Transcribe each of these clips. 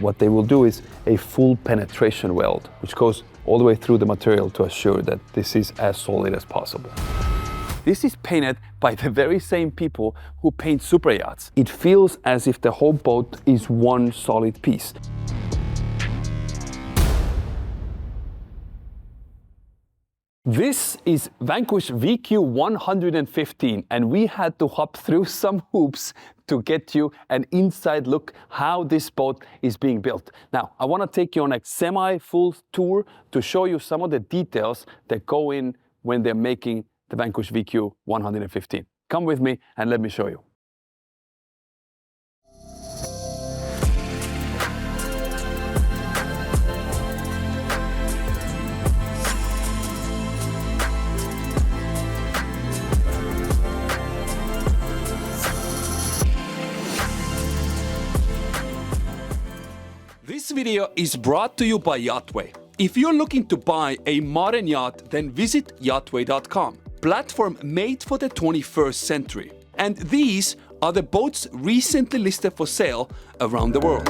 what they will do is a full penetration weld, which goes all the way through the material to assure that this is as solid as possible. This is painted by the very same people who paint super yachts. It feels as if the whole boat is one solid piece. This is Vanquish VQ115, and we had to hop through some hoops to get you an inside look how this boat is being built. Now, I want to take you on a semi-full tour to show you some of the details that go in when they're making the Vanquish VQ115. Come with me and let me show you. This video is brought to you by YachtWay. If you're looking to buy a modern yacht, then visit YachtWay.com. Platform made for the 21st century. And these are the boats recently listed for sale around the world.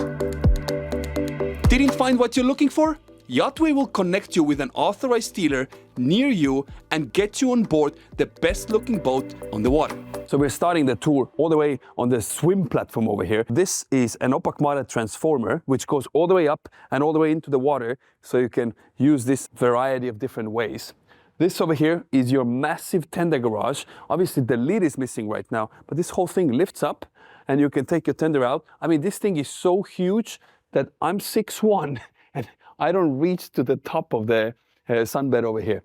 Didn't find what you're looking for? YachtWay will connect you with an authorized dealer near you and get you on board the best looking boat on the water. So we're starting the tour all the way on the swim platform over here. This is an Opakmara transformer, which goes all the way up and all the way into the water, so you can use this variety of different ways. This over here is your massive tender garage. Obviously the lid is missing right now, but this whole thing lifts up and you can take your tender out. I mean, this thing is so huge that I'm 6'1", and I don't reach to the top of the sunbed over here.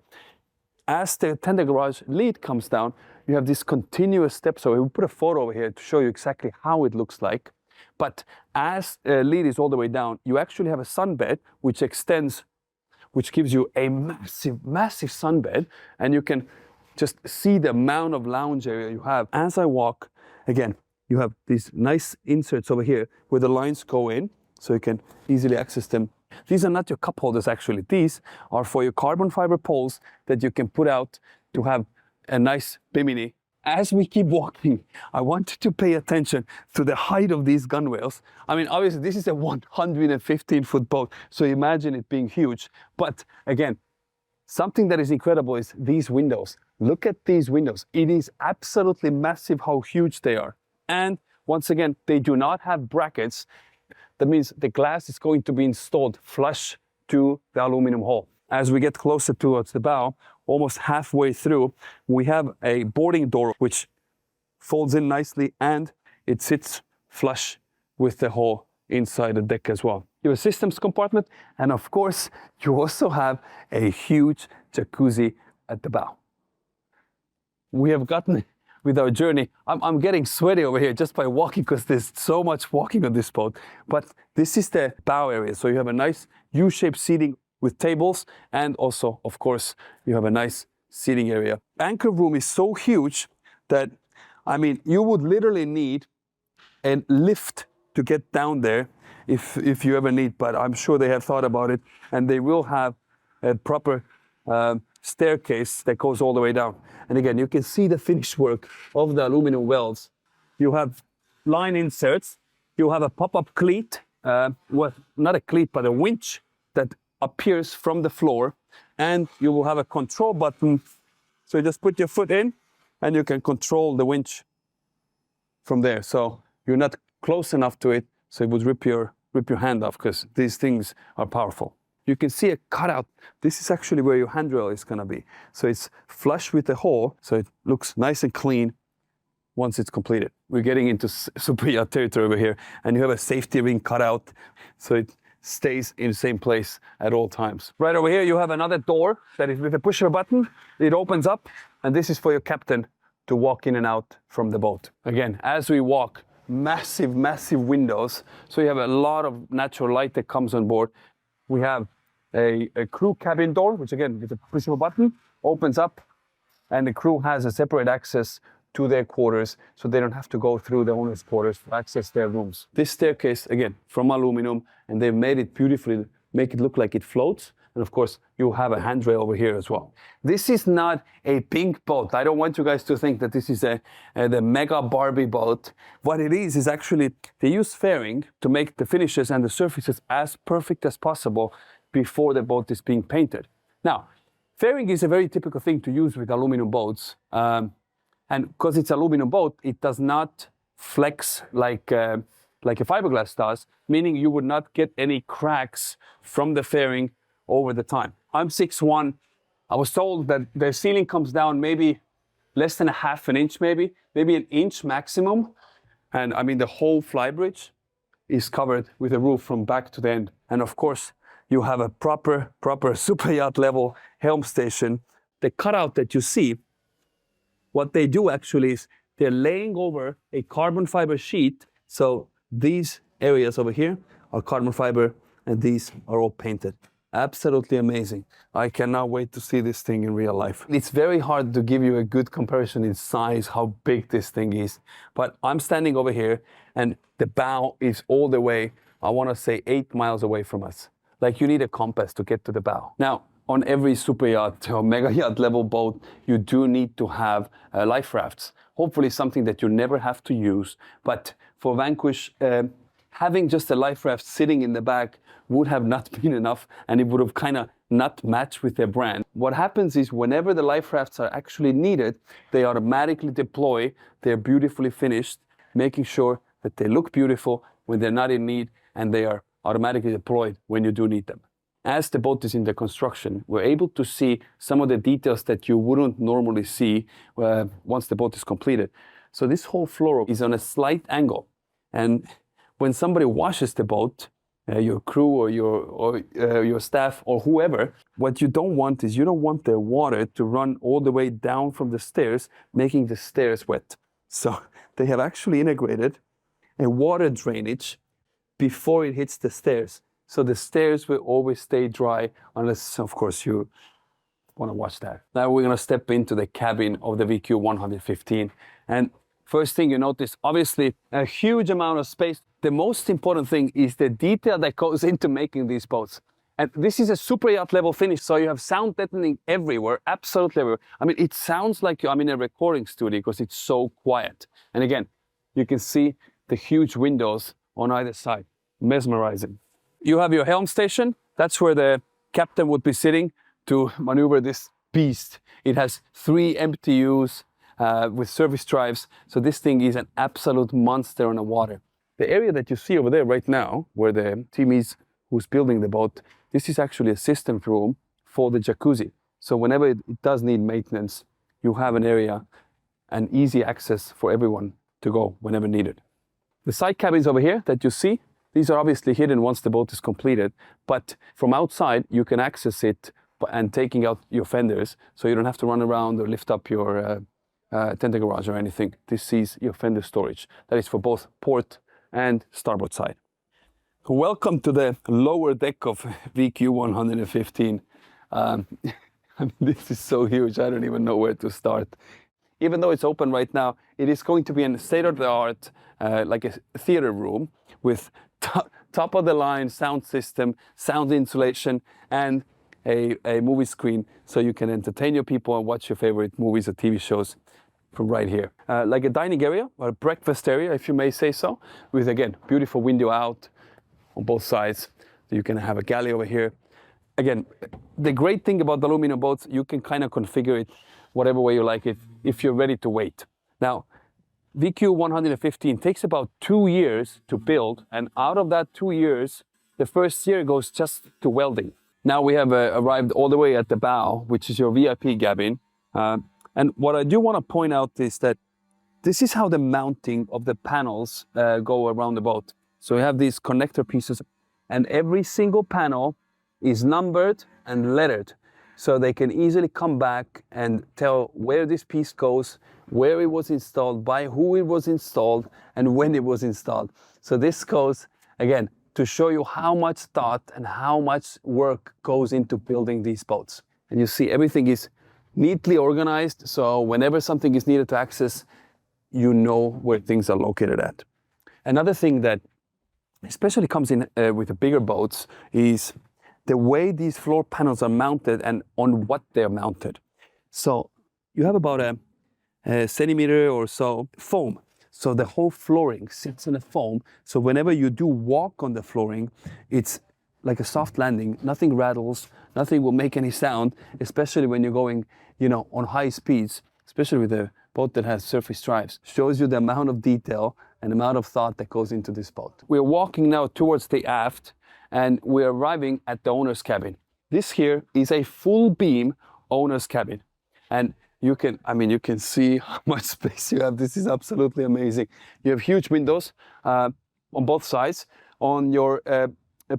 As the tender garage lid comes down, you have this continuous step. So we put a photo over here to show you exactly how it looks like. But as the lid is all the way down, you actually have a sunbed which extends, which gives you a massive, massive sunbed. And you can just see the amount of lounge area you have. As I walk, again, you have these nice inserts over here where the lines go in, so you can easily access them. These are not your cup holders, actually. These are for your carbon fiber poles that you can put out to have a nice bimini. As we keep walking, I want you to pay attention to the height of these gunwales. I mean, obviously, this is a 115-foot boat, so imagine it being huge. But again, something that is incredible is these windows. Look at these windows. It is absolutely massive how huge they are. And once again, they do not have brackets. That means the glass is going to be installed flush to the aluminum hull. As we get closer towards the bow, almost halfway through, we have a boarding door which folds in nicely and it sits flush with the hull inside the deck as well. You have a systems compartment, and of course, you also have a huge jacuzzi at the bow. We have gotten with our journey. I'm getting sweaty over here just by walking because there's so much walking on this boat. But this is the bow area. So you have a nice U-shaped seating with tables, and also, of course, you have a nice seating area. Anchor room is so huge that, I mean, you would literally need a lift to get down there if you ever need, but I'm sure they have thought about it, and they will have a proper staircase that goes all the way down. And again, you can see the finish work of the aluminum welds. You have line inserts. You have a pop-up cleat, well, not a cleat, but a winch that appears from the floor. And you will have a control button. So you just put your foot in and you can control the winch from there. So you're not close enough to it, so it would rip your hand off, because these things are powerful. You can see a cutout. This is actually where your handrail is going to be. So it's flush with the hull, so it looks nice and clean once it's completed. We're getting into super yacht territory over here, and you have a safety ring cut out, so it stays in the same place at all times. Right over here, you have another door that is with a push of a button. It opens up, and this is for your captain to walk in and out from the boat. Again, as we walk, massive, massive windows. So you have a lot of natural light that comes on board. We have a crew cabin door, which again, with a push of a button, opens up, and the crew has a separate access to their quarters, so they don't have to go through the owner's quarters to access their rooms. This staircase, again, from aluminum, and they've made it beautifully, make it look like it floats, And of course, you have a handrail over here as well. This is not a pink boat. I don't want you guys to think that this is the mega Barbie boat. What it is actually, they use fairing to make the finishes and the surfaces as perfect as possible before the boat is being painted. Now, fairing is a very typical thing to use with aluminum boats. And because it's aluminum boat, it does not flex like a fiberglass does, meaning you would not get any cracks from the fairing over the time. I'm 6'1". I was told that the ceiling comes down maybe less than a half an inch, maybe an inch maximum. And I mean, the whole Flybridge is covered with a roof from back to the end. And of course, you have a proper super yacht level helm station. The cutout that you see, what they do actually is they're laying over a carbon fiber sheet. So these areas over here are carbon fiber and these are all painted. Absolutely amazing. I cannot wait to see this thing in real life. It's very hard to give you a good comparison in size, how big this thing is. But I'm standing over here and the bow is all the way, I want to say 8 miles away from us. Like you need a compass to get to the bow. Now, on every super yacht or mega yacht level boat, you do need to have life rafts. Hopefully something that you never have to use. But for Vanquish, having just a life raft sitting in the back would have not been enough, and it would have kind of not matched with their brand. What happens is whenever the life rafts are actually needed, they automatically deploy. They're beautifully finished, making sure that they look beautiful when they're not in need, and they are automatically deployed when you do need them. As the boat is in the construction, we're able to see some of the details that you wouldn't normally see once the boat is completed. So this whole floor is on a slight angle. And when somebody washes the boat, your crew or your staff or whoever, what you don't want is you don't want the water to run all the way down from the stairs, making the stairs wet. So they have actually integrated a water drainage before it hits the stairs. So the stairs will always stay dry unless, of course, you want to watch that. Now we're going to step into the cabin of the VQ115. And first thing you notice, obviously, a huge amount of space. The most important thing is the detail that goes into making these boats. And this is a super yacht level finish, so you have sound deadening everywhere, absolutely everywhere. I mean, it sounds like I'm in a recording studio because it's so quiet. And again, you can see the huge windows on either side. Mesmerizing. You have your helm station. That's where the captain would be sitting to maneuver this beast. It has 3 MTUs with service drives. So this thing is an absolute monster on the water. The area that you see over there right now, where the team is who's building the boat, this is actually a system room for the jacuzzi. So whenever it does need maintenance, you have an area and easy access for everyone to go whenever needed. The side cabins over here that you see, these are obviously hidden once the boat is completed, but from outside you can access it and taking out your fenders, so you don't have to run around or lift up your tender garage or anything. This is your fender storage. That is for both port and starboard side. Welcome to the lower deck of VQ115. I mean, this is so huge, I don't even know where to start. Even though it's open right now, it is going to be a state-of-the-art, like a theater room with top-of-the-line sound system, sound insulation, and a movie screen so you can entertain your people and watch your favorite movies or TV shows from right here. Like a dining area or a breakfast area, if you may say so, with, again, beautiful window out on both sides. So you can have a galley over here. Again, the great thing about the aluminum boats, you can kind of configure it whatever way you like it if you're ready to wait. Now, VQ115 takes about 2 years to build, and out of that 2 years, the first year goes just to welding. Now we have arrived all the way at the bow, which is your VIP cabin. And what I do want to point out is that this is how the mounting of the panels go around the boat. So we have these connector pieces, and every single panel is numbered and lettered. So they can easily come back and tell where this piece goes, where it was installed, by who it was installed, and when it was installed. So this goes, again, to show you how much thought and how much work goes into building these boats. And you see everything is neatly organized, so whenever something is needed to access, you know where things are located at. Another thing that especially comes in with the bigger boats is the way these floor panels are mounted and on what they're mounted. So you have about a centimeter or so foam. So the whole flooring sits in a foam. So whenever you do walk on the flooring, it's like a soft landing. Nothing rattles, nothing will make any sound, especially when you're going, on high speeds, especially with a boat that has surface drives. Shows you the amount of detail and amount of thought that goes into this boat. We're walking now towards the aft, and we're arriving at the owner's cabin. This here is a full beam owner's cabin. And you can see how much space you have. This is absolutely amazing. You have huge windows on both sides. On your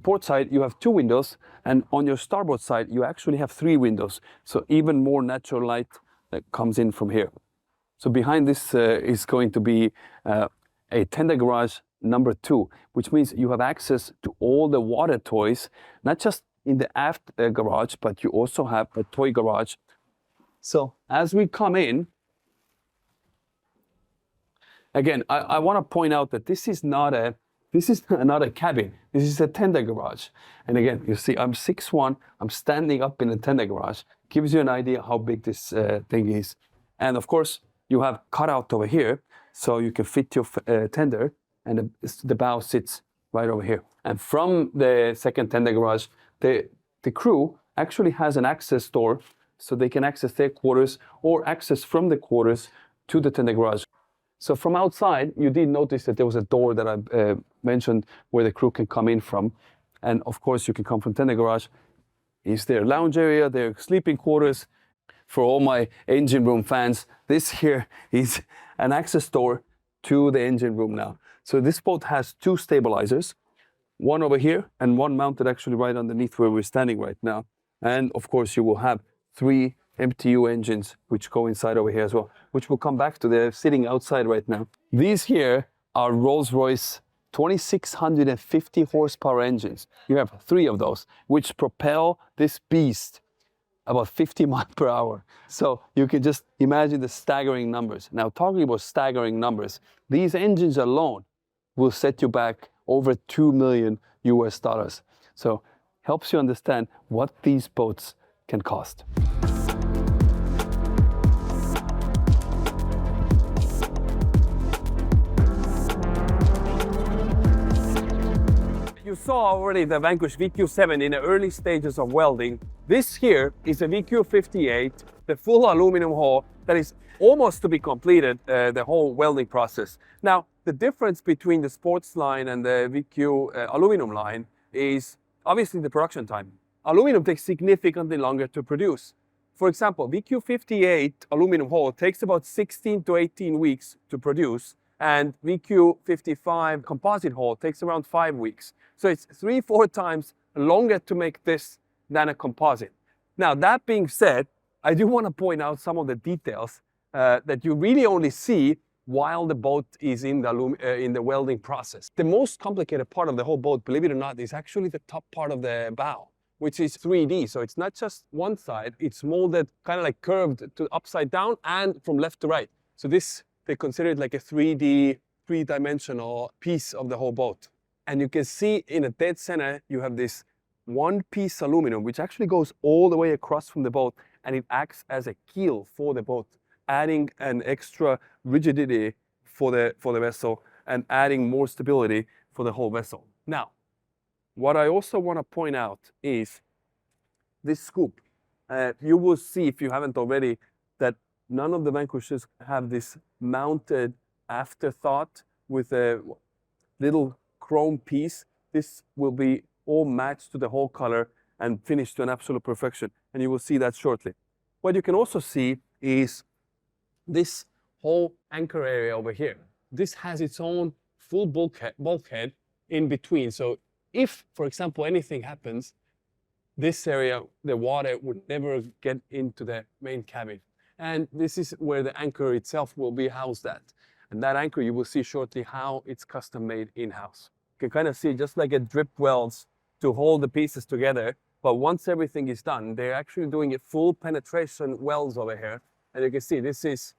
port side, you have 2 windows, and on your starboard side, you actually have 3 windows. So even more natural light that comes in from here. So behind this is going to be a tender garage number 2, which means you have access to all the water toys, not just in the aft garage, but you also have a toy garage. So as we come in, again, I want to point out that this is not a cabin. This is a tender garage. And again, you see, I'm 6'1", I'm standing up in a tender garage. Gives you an idea how big this thing is. And of course, you have cutout over here, so you can fit your tender, and the bow sits right over here. And from the second tender garage, the crew actually has an access door, so they can access their quarters or access from the quarters to the tender garage. So from outside, you did notice that there was a door that I mentioned where the crew can come in from. And of course, you can come from tender garage. Is their lounge area, their sleeping quarters. For all my engine room fans, this here is an access door to the engine room now. So this boat has 2 stabilizers, one over here and one mounted actually right underneath where we're standing right now. And of course, you will have 3 MTU engines which go inside over here as well, which we'll come back to. They're sitting outside right now. These here are Rolls-Royce 2650 horsepower engines. You have 3 of those, which propel this beast about 50 miles per hour. So you can just imagine the staggering numbers. Now, talking about staggering numbers, these engines alone will set you back over $2 million US. So helps you understand what these boats can cost. You saw already the Vanquish VQ7 in the early stages of welding. This here is a VQ58, the full aluminum hull that is almost to be completed, the whole welding process. Now, the difference between the sports line and the VQ aluminum line is obviously the production time. Aluminum takes significantly longer to produce. For example, VQ58 aluminum hull takes about 16 to 18 weeks to produce, and VQ55 composite hull takes around 5 weeks. So it's 3-4 times longer to make this than a composite. Now, that being said, I do want to point out some of the details that you really only see while the boat is in the welding process. The most complicated part of the whole boat, believe it or not, is actually the top part of the bow, which is 3D. So it's not just one side, it's molded kind of like curved to upside down and from left to right. So this, they consider it like a 3D, 3-dimensional piece of the whole boat. And you can see in the dead center, you have this one piece aluminum, which actually goes all the way across from the boat, and it acts as a keel for the boat, adding an extra rigidity for the vessel and adding more stability for the whole vessel. Now, what I also want to point out is this scoop. You will see, if you haven't already, that none of the Vanquishes have this mounted afterthought with a little chrome piece. This will be all matched to the whole color and finished to an absolute perfection, and you will see that shortly. What you can also see is this whole anchor area over here. This has its own full bulkhead in between. So if, for example, anything happens, this area, the water would never get into the main cabin. And this is where the anchor itself will be housed at. And that anchor, you will see shortly how it's custom made in-house. You can kind of see just like a drip welds to hold the pieces together. But once everything is done, they're actually doing a full penetration welds over here. And you can see this is,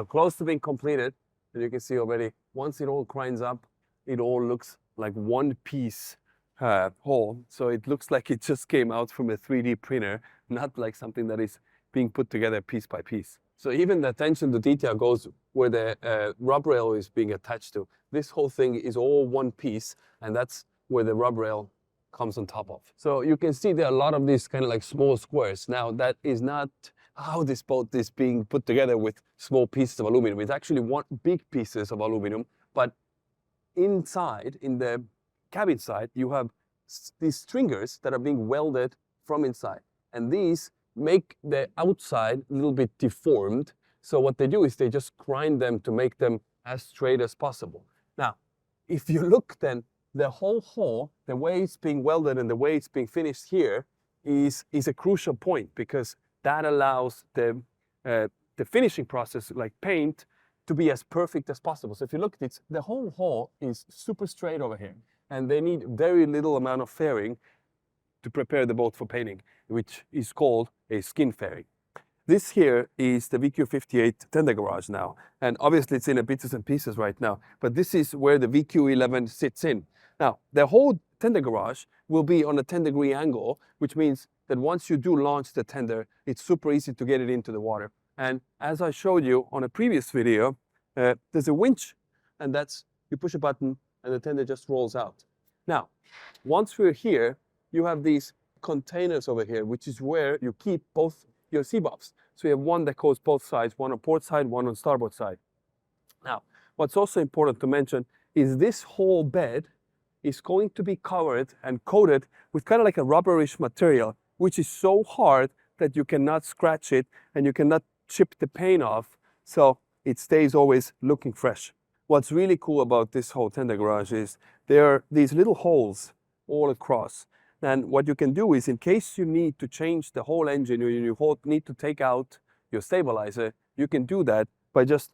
close to being completed. And you can see already, once it all grinds up, it all looks like one piece hole, so it looks like it just came out from a 3D printer, not like something that is being put together piece by piece. So even the attention to detail goes where the rub rail is being attached to. This whole thing is all one piece, and that's where the rub rail comes on top of. So you can see there are a lot of these kind of like small squares. Now that is not how this boat is being put together with small pieces of aluminum. It's actually one big pieces of aluminum, but inside, in the cabin side, you have these stringers that are being welded from inside. And these make the outside a little bit deformed. So what they do is they just grind them to make them as straight as possible. Now, if you look then, the whole hull, the way it's being welded and the way it's being finished here is a crucial point, because that allows the finishing process, like paint, to be as perfect as possible. So if you look at it, the whole hull is super straight over here, and they need very little amount of fairing to prepare the boat for painting, which is called a skin fairing. This here is the VQ58 tender garage now, and obviously it's in a bits and pieces right now, but this is where the VQ11 sits in. Now, the whole tender garage will be on a 10-degree angle, which means that once you do launch the tender, it's super easy to get it into the water. And as I showed you on a previous video, there's a winch, and that's, you push a button and the tender just rolls out. Now, once we're here, you have these containers over here, which is where you keep both your C-bobs. So you have one that goes both sides, one on port side, one on starboard side. Now, what's also important to mention is this whole bed is going to be covered and coated with kind of like a rubberish material, which is so hard that you cannot scratch it and you cannot chip the paint off, so it stays always looking fresh. What's really cool about this whole tender garage is there are these little holes all across. And what you can do is, in case you need to change the whole engine or you need to take out your stabilizer, you can do that by just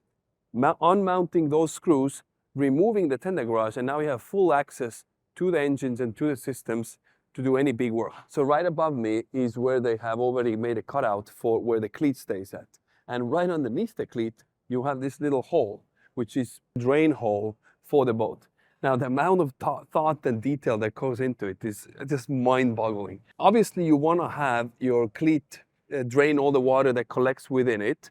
unmounting those screws, removing the tender garage, and now you have full access to the engines and to the systems to do any big work. So right above me is where they have already made a cutout for where the cleat stays at. And right underneath the cleat, you have this little hole, which is a drain hole for the boat. Now, the amount of thought and detail that goes into it is just mind-boggling. Obviously, you want to have your cleat drain all the water that collects within it.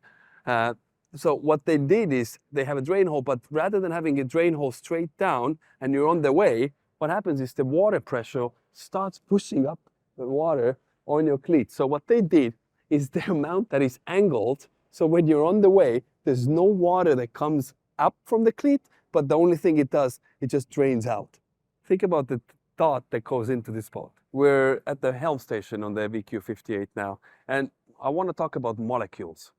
So what they did is they have a drain hole, but rather than having a drain hole straight down and you're on the way, what happens is the water pressure starts pushing up the water on your cleat. So what they did is the amount that is angled, so when you're on the way, there's no water that comes up from the cleat, but the only thing it does, it just drains out. Think about the thought that goes into this boat. We're at the helm station on the VQ58 now, and I want to talk about molecules,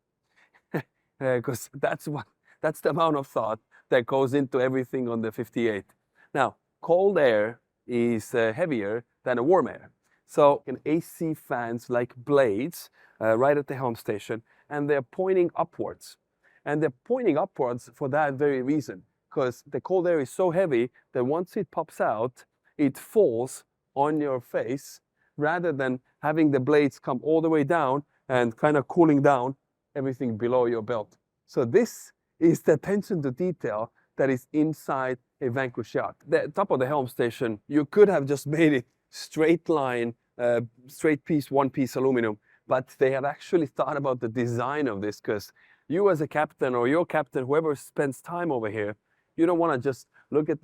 because that's the amount of thought that goes into everything on the 58. Now, cold air is heavier than a warm air. So an AC fans like blades right at the helm station, and they're pointing upwards. And they're pointing upwards for that very reason, because the cold air is so heavy that once it pops out, it falls on your face rather than having the blades come all the way down and kind of cooling down everything below your belt. So this is the attention to detail that is inside a Vanquish yacht. The top of the helm station, you could have just made it straight line, straight piece, one piece aluminum, but they have actually thought about the design of this, because you as a captain or your captain, whoever spends time over here, you don't want to just look at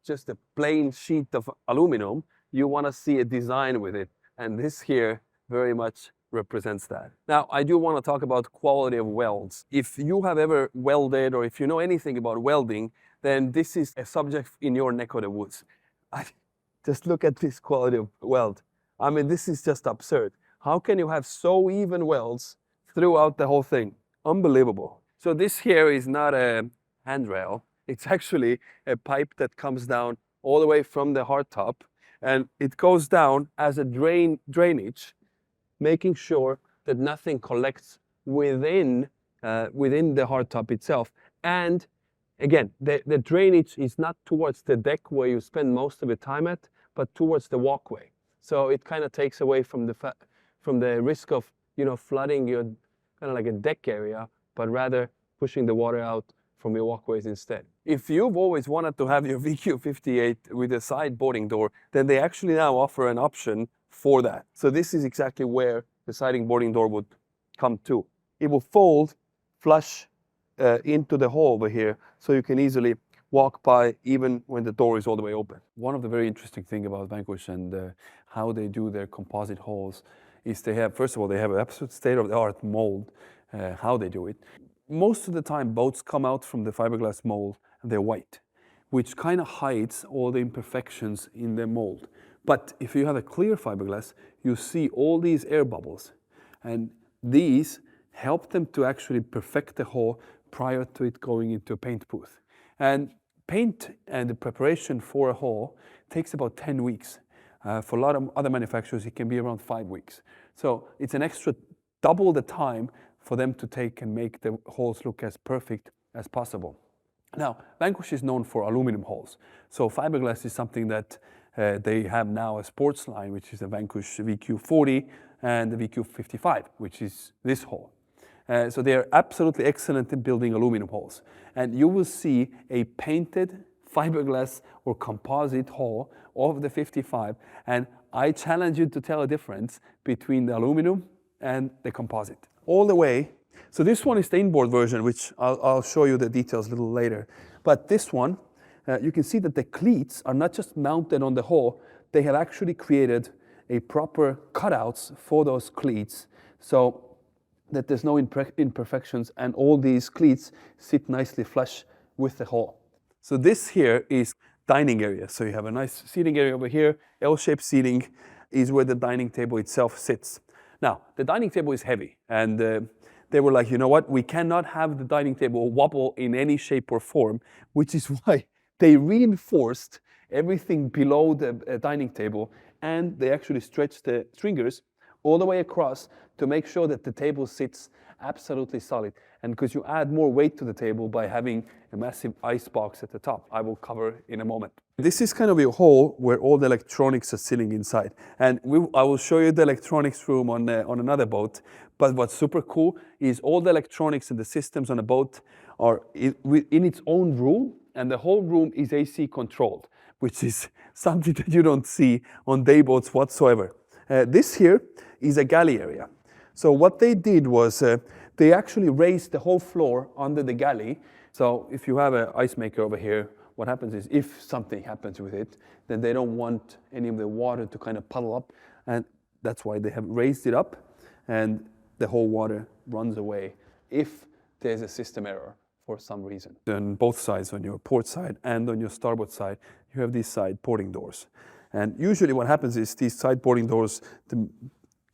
just a plain sheet of aluminum. You want to see a design with it. And this here very much represents that. Now, I do want to talk about quality of welds. If you have ever welded or if you know anything about welding, then this is a subject in your neck of the woods. Just look at this quality of weld. I mean, this is just absurd. How can you have so even welds throughout the whole thing? Unbelievable. So this here is not a handrail. It's actually a pipe that comes down all the way from the hardtop, and it goes down as a drainage, making sure that nothing collects within the hardtop itself. And again, the drainage is not towards the deck where you spend most of your time at, but towards the walkway. So it kind of takes away from the risk of flooding your kind of like a deck area, but rather pushing the water out from your walkways instead. If you've always wanted to have your VQ58 with a side boarding door, then they actually now offer an option for that. So this is exactly where the sliding boarding door would come to. It will fold flush into the hole over here, so you can easily walk by even when the door is all the way open. One of the very interesting things about Vanquish and how they do their composite hulls is they have, first of all, they have an absolute state-of-the-art mold, how they do it. Most of the time, boats come out from the fiberglass mold and they're white, which kind of hides all the imperfections in the mold. But if you have a clear fiberglass, you see all these air bubbles, and these help them to actually perfect the hull prior to it going into a paint booth. And paint and the preparation for a hull takes about 10 weeks. For a lot of other manufacturers, it can be around 5 weeks. So it's an extra double the time for them to take and make the hulls look as perfect as possible. Now, Vanquish is known for aluminum hulls. So fiberglass is something that they have now a sports line, which is the Vanquish VQ40 and the VQ115, which is this hull. So they are absolutely excellent in building aluminum hulls. And you will see a painted fiberglass or composite hull of the 55. And I challenge you to tell a difference between the aluminum and the composite. All the way. So this one is the inboard version, which I'll show you the details a little later. But this one, you can see that the cleats are not just mounted on the hull, they have actually created a proper cutouts for those cleats, so that there's no imperfections, and all these cleats sit nicely flush with the hull. So this here is dining area. So you have a nice seating area over here. L-shaped seating is where the dining table itself sits. Now, the dining table is heavy, and they were like, you know what, we cannot have the dining table wobble in any shape or form, which is why they reinforced everything below the dining table, and they actually stretched the stringers all the way across to make sure that the table sits absolutely solid. And because you add more weight to the table by having a massive ice box at the top, I will cover in a moment. This is kind of a hole where all the electronics are sitting inside. And I will show you the electronics room on another boat. But what's super cool is all the electronics and the systems on a boat are in its own room, and the whole room is AC controlled, which is something that you don't see on day boats whatsoever. This here is a galley area. So what they did was they actually raised the whole floor under the galley. So if you have an ice maker over here, what happens is if something happens with it, then they don't want any of the water to kind of puddle up. And that's why they have raised it up, and the whole water runs away if there's a system error for some reason. On both sides, on your port side and on your starboard side, you have these side boarding doors. And usually what happens is these side boarding doors,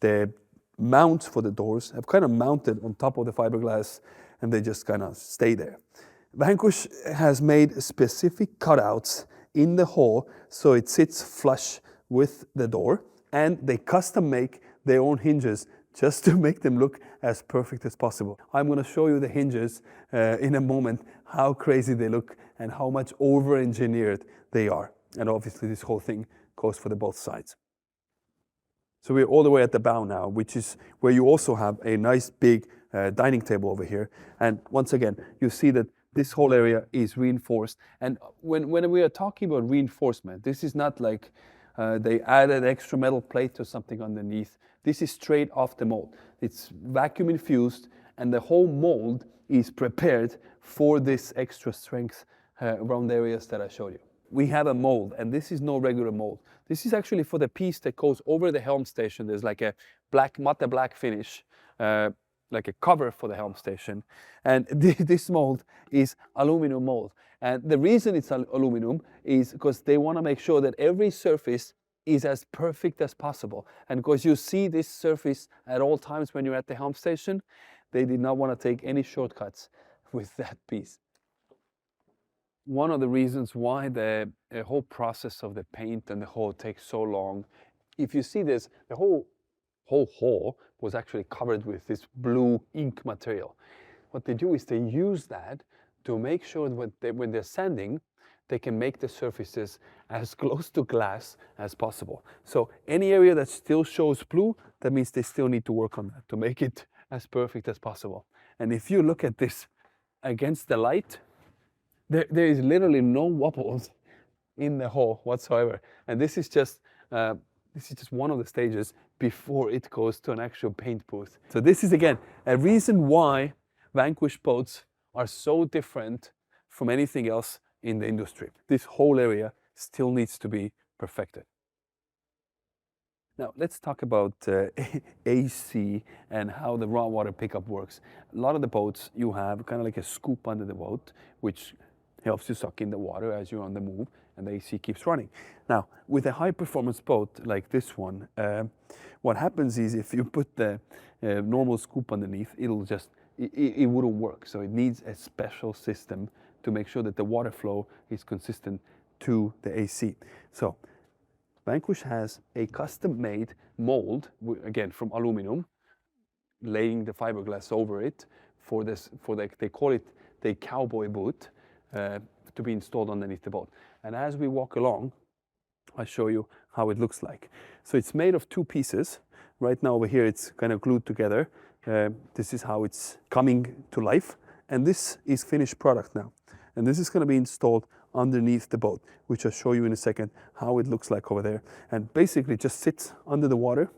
the mounts for the doors have kind of mounted on top of the fiberglass, and they just kind of stay there. Vanquish has made specific cutouts in the hull so it sits flush with the door, and they custom make their own hinges just to make them look as perfect as possible. I'm going to show you the hinges in a moment, how crazy they look and how much over-engineered they are. And obviously this whole thing goes for the both sides. So we're all the way at the bow now, which is where you also have a nice big dining table over here. And once again, you see that this whole area is reinforced. And when we are talking about reinforcement, this is not like they added extra metal plate or something underneath. This is straight off the mold. It's vacuum infused, and the whole mold is prepared for this extra strength around the areas that I showed you. We have a mold, and this is no regular mold. This is actually for the piece that goes over the helm station. There's like a matte black finish, like a cover for the helm station. And this mold is aluminum mold. And the reason it's aluminum is because they want to make sure that every surface is as perfect as possible. And because you see this surface at all times when you're at the helm station, they did not want to take any shortcuts with that piece. One of the reasons why the whole process of the paint and the hull takes so long, if you see this, the whole hull was actually covered with this blue ink material. What they do is they use that to make sure that when they're sanding, they can make the surfaces as close to glass as possible. So any area that still shows blue, that means they still need to work on that to make it as perfect as possible. And if you look at this against the light, There is literally no wobbles in the hull whatsoever. And this is just one of the stages before it goes to an actual paint booth. So this is again a reason why Vanquish boats are so different from anything else in the industry. This whole area still needs to be perfected. Now let's talk about AC and how the raw water pickup works. A lot of the boats you have kind of like a scoop under the boat, which helps you suck in the water as you're on the move, and the AC keeps running. Now, with a high-performance boat like this one, what happens is if you put the normal scoop underneath, it wouldn't work. So it needs a special system to make sure that the water flow is consistent to the AC. So Vanquish has a custom-made mold, again from aluminum, laying the fiberglass over it they call it the cowboy boot, to be installed underneath the boat. And as we walk along, I'll show you how it looks like. So it's made of two pieces. Right now over here it's kind of glued together. This is how it's coming to life. And this is finished product now. And this is going to be installed underneath the boat, which I'll show you in a second how it looks like over there. And basically just sits under the water,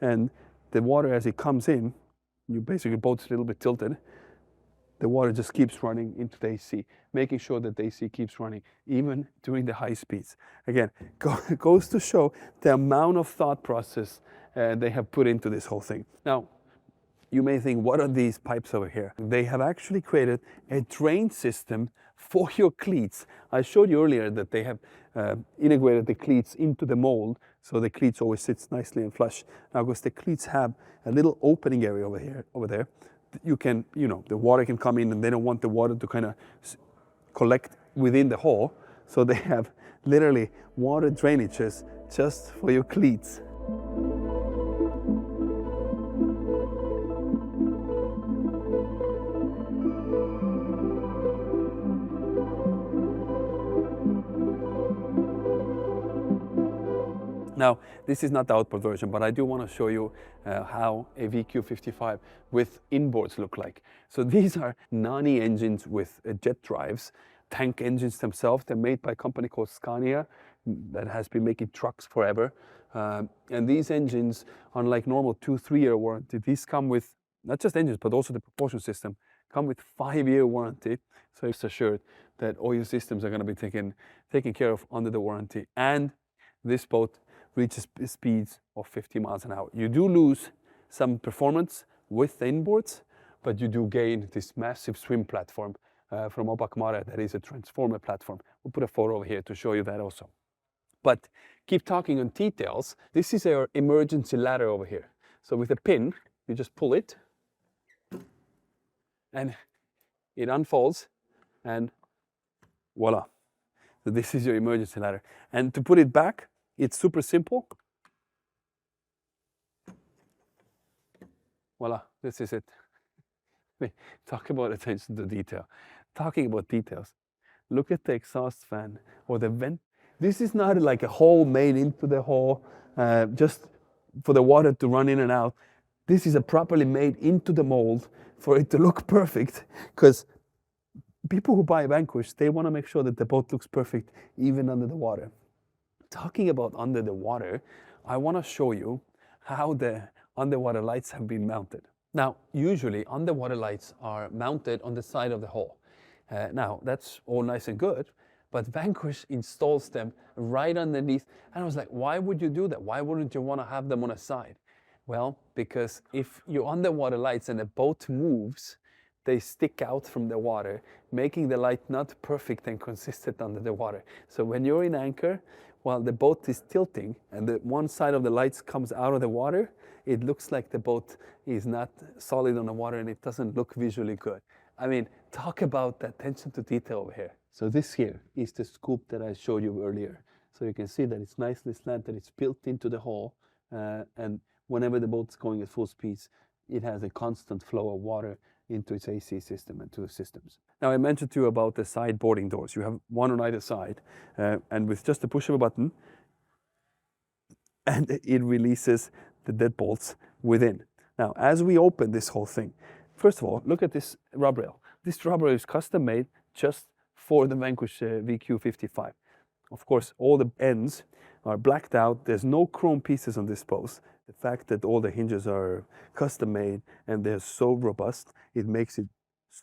and the water as it comes in, boat's a little bit tilted, the water just keeps running into the AC, making sure that the AC keeps running even during the high speeds. Again, goes to show the amount of thought process they have put into this whole thing. Now, you may think, what are these pipes over here? They have actually created a drain system for your cleats. I showed you earlier that they have integrated the cleats into the mold, so the cleats always sits nicely and flush. Now, because the cleats have a little opening area over there, the water can come in, and they don't want the water to kind of collect within the hull. So they have literally water drainages just for your cleats. Now, this is not the outboard version, but I do want to show you how a VQ115 with inboards look like. So these are Nani engines with jet drives, tank engines themselves. They're made by a company called Scania that has been making trucks forever. And these engines, unlike normal 2-3 year warranty, these come with not just engines, but also the propulsion system, come with 5-year warranty. So it's assured that all your systems are going to be taken care of under the warranty. And this boat reaches speeds of 50 miles an hour. You do lose some performance with the inboards, but you do gain this massive swim platform from Opak Mare that is a transformer platform. We'll put a photo over here to show you that also. But keep talking on details. This is our emergency ladder over here. So with a pin, you just pull it, and it unfolds, and voila. So this is your emergency ladder. And to put it back, it's super simple. Voila, this is it. Talk about attention to detail. Talking about details, look at the exhaust fan or the vent. This is not like a hole made into the hull just for the water to run in and out. This is a properly made into the mold for it to look perfect, because people who buy Vanquish, they want to make sure that the boat looks perfect even under the water. Talking about under the water, I want to show you how the underwater lights have been mounted. Now, usually underwater lights are mounted on the side of the hull. Now, that's all nice and good, but Vanquish installs them right underneath. And I was like, why would you do that? Why wouldn't you want to have them on a side? Well, because if your underwater lights and the boat moves, they stick out from the water, making the light not perfect and consistent under the water. So when you're in anchor, while the boat is tilting and the one side of the lights comes out of the water, it looks like the boat is not solid on the water, and it doesn't look visually good. I mean, talk about the attention to detail over here. So this here is the scoop that I showed you earlier. So you can see that it's nicely slanted, it's built into the hull, and whenever the boat's going at full speeds, it has a constant flow of water into its AC system and to the systems. Now, I mentioned to you about the side boarding doors. You have one on either side, and with just the push of a button, and it releases the dead bolts within. Now, as we open this whole thing, first of all, look at this rub rail. This rub rail is custom made just for the Vanquish VQ115. Of course, all the ends are blacked out. There's no chrome pieces on this post. The fact that all the hinges are custom made and they're so robust, it makes it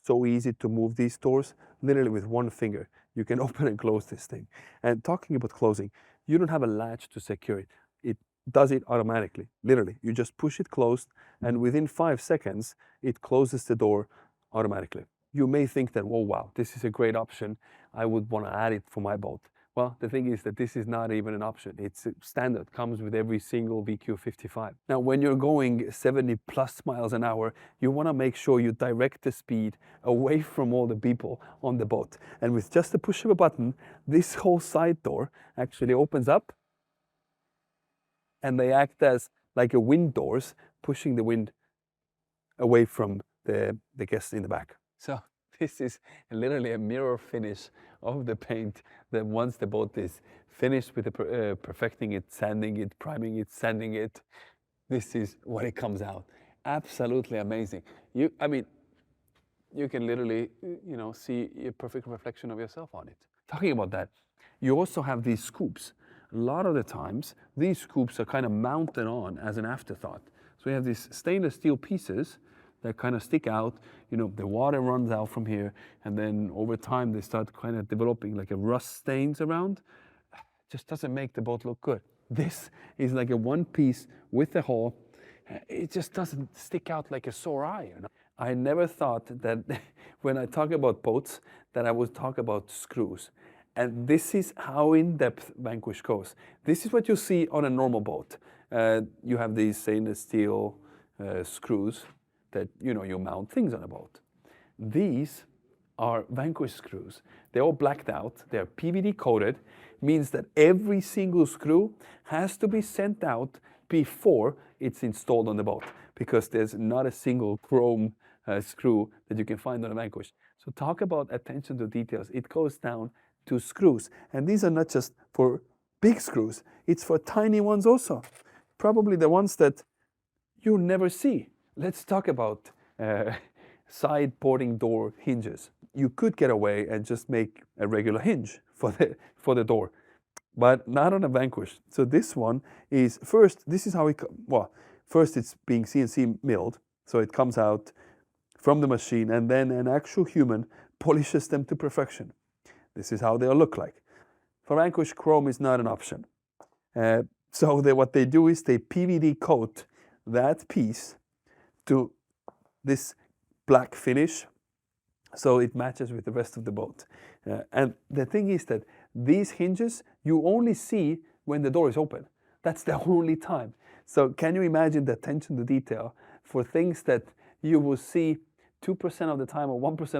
so easy to move these doors literally with one finger. You can open and close this thing. And talking about closing, you don't have a latch to secure it. It does it automatically, literally. You just push it closed and within 5 seconds, it closes the door automatically. You may think that, oh wow, this is a great option. I would want to add it for my boat. Well, the thing is that this is not even an option. It's standard, comes with every single VQ115. Now, when you're going 70 plus miles an hour, you want to make sure you direct the speed away from all the people on the boat. And with just the push of a button, this whole side door actually opens up and they act as like a wind doors, pushing the wind away from the guests in the back. So this is literally a mirror finish of the paint that once the boat is finished with the perfecting it, sanding it, priming it, sanding it, this is what it comes out. Absolutely amazing. I mean, you can literally, see a perfect reflection of yourself on it. Talking about that, you also have these scoops. A lot of the times, these scoops are kind of mounted on as an afterthought. So we have these stainless steel pieces that kind of stick out. The water runs out from here, and then over time they start kind of developing like a rust stains around. Just doesn't make the boat look good. This is like a one piece with the hull. It just doesn't stick out like a sore eye. I never thought that when I talk about boats that I would talk about screws. And this is how in-depth Vanquish goes. This is what you see on a normal boat. You have these stainless steel screws that you mount things on a boat. These are Vanquish screws. They're all blacked out. They're PVD coated. Means that every single screw has to be sent out before it's installed on the boat, because there's not a single chrome screw that you can find on a Vanquish. So talk about attention to details. It goes down to screws. And these are not just for big screws. It's for tiny ones also. Probably the ones that you never see. Let's talk about side boarding door hinges. You could get away and just make a regular hinge for the door, but not on a Vanquish. So this one is this is how it, first it's being CNC milled, so it comes out from the machine, and then an actual human polishes them to perfection. This is how they'll look like. For Vanquish, chrome is not an option. So what they do is they PVD coat that piece to this black finish, so it matches with the rest of the boat. And the thing is that these hinges you only see when the door is open. That's the only time. So can you imagine the attention to detail for things that you will see 2% of the time or 1%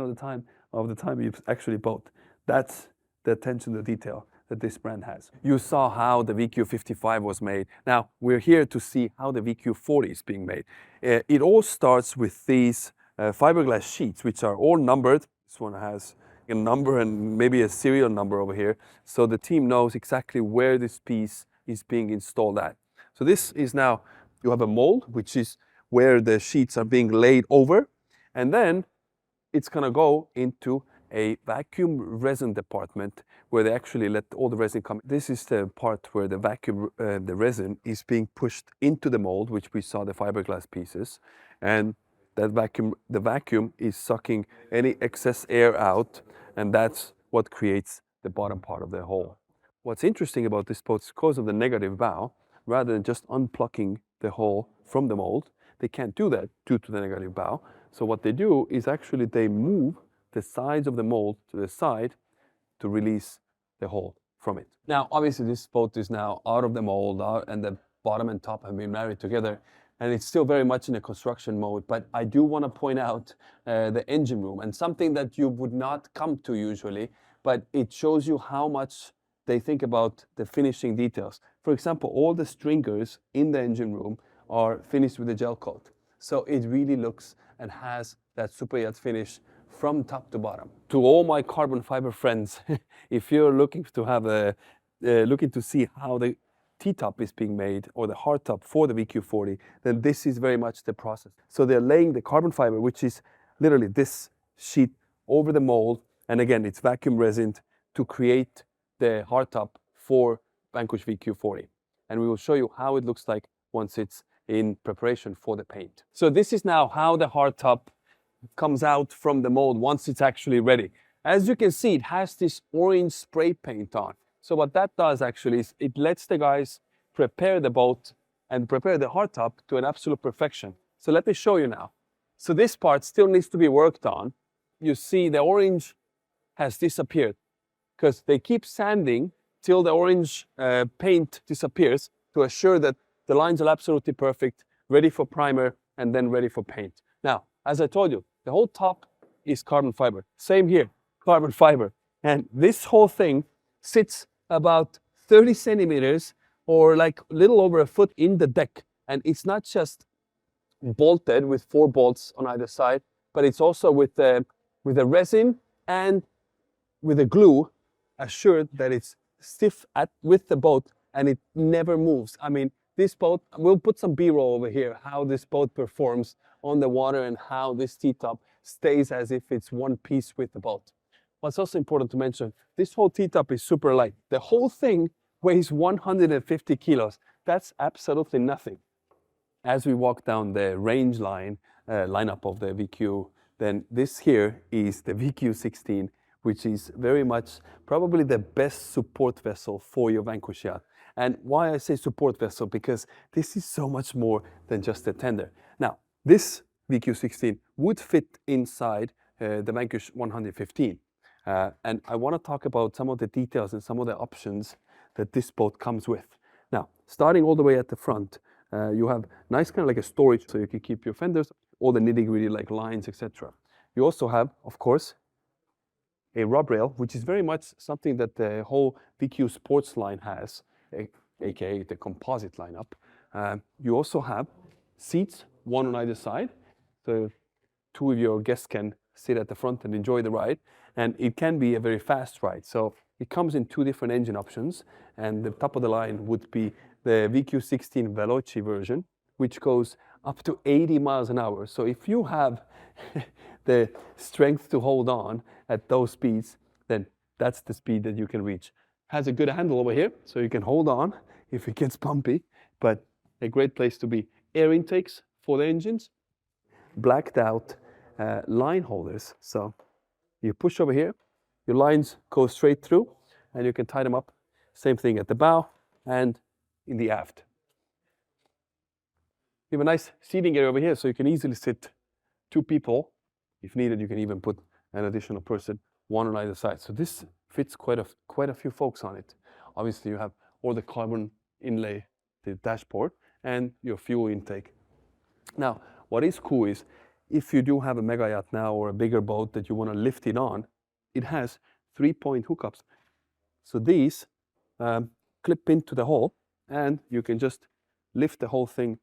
of the time you actually boat? That's the attention to detail that this brand has. You saw how the VQ115 was made. Now we're here to see how the VQ140 is being made. It all starts with these fiberglass sheets, which are all numbered. This one has a number and maybe a serial number over here, so the team knows exactly where this piece is being installed at. So this is now, you have a mold, which is where the sheets are being laid over, and then it's gonna go into a vacuum resin department where they actually let all the resin come. This is the part where the the resin is being pushed into the mold, which we saw the fiberglass pieces, and that the vacuum is sucking any excess air out, and that's what creates the bottom part of the hull. What's interesting about this boat is because of the negative bow, rather than just unplugging the hull from the mold, they can't do that due to the negative bow. So what they do is actually they move the sides of the mold to the side to release the hull from it. Now, obviously this boat is now out of the mold, and the bottom and top have been married together, and it's still very much in a construction mode, but I do want to point out the engine room, and something that you would not come to usually, but it shows you how much they think about the finishing details. For example, all the stringers in the engine room are finished with a gel coat. So it really looks and has that super yacht finish from top to bottom. To all my carbon fiber friends, if you're looking to see how the T-top is being made, or the hardtop for the VQ140, then this is very much the process. So they're laying the carbon fiber, which is literally this sheet over the mold, And again, it's vacuum resined to create the hardtop for Vanquish VQ40. And we will show you how it looks like once it's in preparation for the paint. So this is now how the hardtop comes out from the mold once it's actually ready. As you can see, it has this orange spray paint on. So what that does actually is it lets the guys prepare the boat and prepare the hardtop to an absolute perfection. So let me show you now. So this part still needs to be worked on. You see the orange has disappeared because they keep sanding till the orange paint disappears to assure that the lines are absolutely perfect, ready for primer, and then ready for paint. Now, as I told you, the whole top is carbon fiber. Same here, carbon fiber. And this whole thing sits about 30 centimeters or like a little over a foot in the deck. And it's not just bolted with 4 bolts on either side, but it's also with the resin and with the glue assured that it's stiff with the boat and it never moves. I mean, this boat, we'll put some B-roll over here, how this boat performs on the water and how this T-top stays as if it's one piece with the boat. What's also important to mention, this whole T-top is super light. The whole thing weighs 150 kilos. That's absolutely nothing. As we walk down the range lineup of the VQ, then this here is the VQ16, which is very much probably the best support vessel for your Vanquish yacht. And why I say support vessel, because this is so much more than just a tender. Now, this VQ16 would fit inside the Vanquish 115. And I want to talk about some of the details and some of the options that this boat comes with. Now, starting all the way at the front, you have nice kind of like a storage so you can keep your fenders, all the nitty-gritty like lines, etc. You also have, of course, a rub rail, which is very much something that the whole VQ Sports line has, aka the Composite lineup. You also have seats, one on either side, so 2 of your guests can sit at the front and enjoy the ride. And it can be a very fast ride. So it comes in 2 different engine options, and the top of the line would be the VQ16 Veloce version, which goes up to 80 miles an hour. So if you have the strength to hold on at those speeds, then that's the speed that you can reach. Has a good handle over here, so you can hold on if it gets bumpy, but a great place to be. Air intakes for the engines, blacked out line holders. So you push over here, your lines go straight through, and you can tie them up. Same thing at the bow and in the aft. You have a nice seating area over here, so you can easily sit 2 people. If needed, you can even put an additional person, 1 on either side. So this fits quite a few folks on it. Obviously, you have all the carbon inlay, the dashboard, and your fuel intake. Now, what is cool is if you do have a mega yacht now or a bigger boat that you want to lift it on, it has 3-point hookups. So these clip into the hull, and you can just lift the whole thing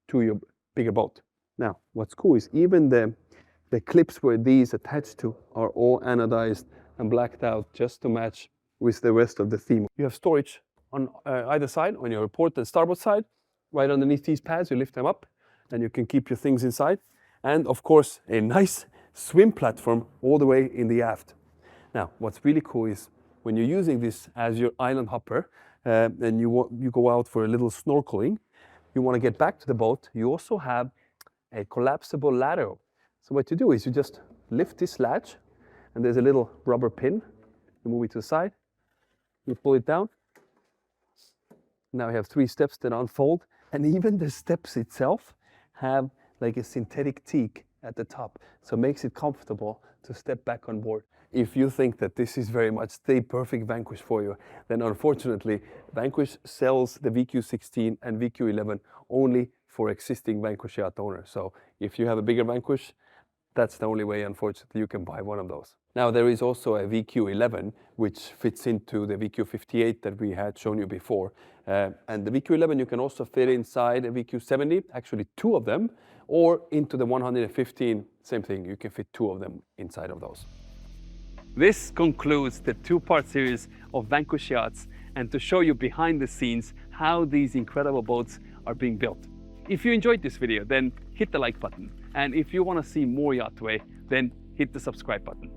to your bigger boat. Now, what's cool is even the clips where these attach to are all anodized and blacked out just to match with the rest of the theme. You have storage on either side, on your port and starboard side. Right underneath these pads, you lift them up, and you can keep your things inside. And of course, a nice swim platform all the way in the aft. Now, what's really cool is when you're using this as your island hopper, and you go out for a little snorkeling, you want to get back to the boat, you also have a collapsible ladder. So what you do is you just lift this latch, and there's a little rubber pin. You move it to the side, you pull it down. Now you have 3 steps that unfold, and even the steps itself have like a synthetic teak at the top, so it makes it comfortable to step back on board. If you think that this is very much the perfect Vanquish for you, then unfortunately, Vanquish sells the VQ16 and VQ11 only for existing Vanquish yacht owners. So if you have a bigger Vanquish, that's the only way, unfortunately, you can buy one of those. Now, there is also a VQ11, which fits into the VQ58 that we had shown you before. And the VQ11, you can also fit inside a VQ70, actually 2 of them, or into the 115, same thing, you can fit 2 of them inside of those. This concludes the 2-part series of Vanquish Yachts, and to show you behind the scenes how these incredible boats are being built. If you enjoyed this video, then hit the like button. And if you want to see more YachtWay, then hit the subscribe button.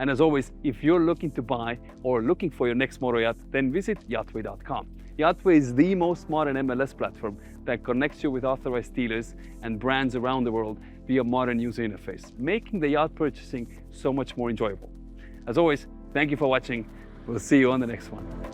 And as always, if you're looking to buy or looking for your next motor yacht, then visit YachtWay.com. YachtWay is the most modern MLS platform that connects you with authorized dealers and brands around the world via modern user interface, making the yacht purchasing so much more enjoyable. As always, thank you for watching. We'll see you on the next one.